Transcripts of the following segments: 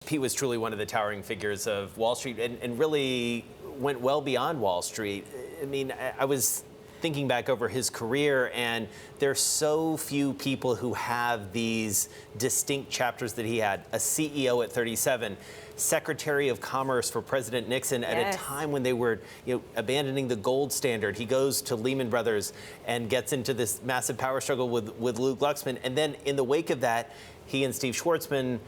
he was truly one of the towering figures of Wall Street and really went well beyond Wall Street. I mean, I was thinking back over his career, and there's so few people who have these distinct chapters that he had. A CEO at 37, Secretary of Commerce for President Nixon at a time when they were abandoning the gold standard. He goes to Lehman Brothers and gets into this massive power struggle with Lou Glucksman. And then in the wake of that, he and Steve Schwarzman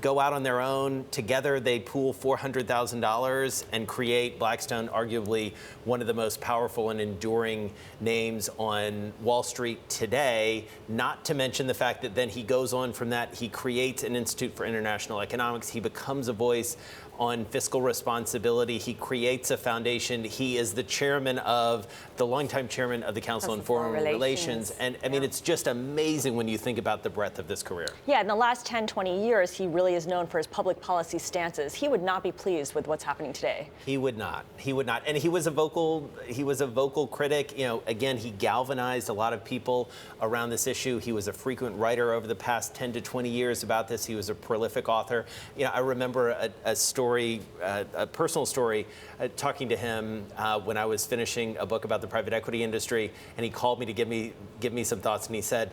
go out on their own. Together, they pool $400,000 and create Blackstone, arguably one of the most powerful and enduring names on Wall Street today, not to mention the fact that then he goes on from that. He creates an Institute for International Economics. He becomes a voice on fiscal responsibility. He creates a foundation. He is the longtime chairman of the Council on Foreign Relations. And I mean, it's just amazing when you think about the breadth of this career. Yeah, in the last 10, 20 years, he really is known for his public policy stances. He would not be pleased with what's happening today. He would not. He would not. And he was a vocal critic. Again, he galvanized a lot of people around this issue. He was a frequent writer over the past 10 to 20 years about this. He was a prolific author. I remember a personal story, talking to him when I was finishing a book about the private equity industry, and he called me to give me some thoughts, and he said,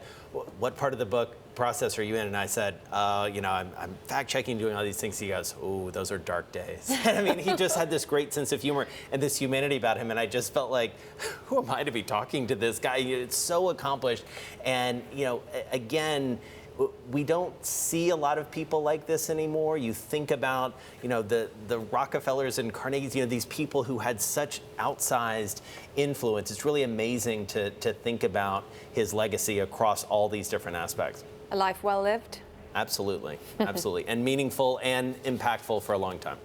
"What part of the book process are you in?" And I said, I'm fact-checking, doing all these things. He goes, "Oh, those are dark days." And I mean, he just had this great sense of humor and this humanity about him, and I just felt like, who am I to be talking to this guy? It's so accomplished, and again, we don't see a lot of people like this anymore. You think about, the Rockefellers and Carnegies, these people who had such outsized influence. It's really amazing to think about his legacy across all these different aspects. A life well lived? Absolutely, absolutely. And meaningful and impactful for a long time.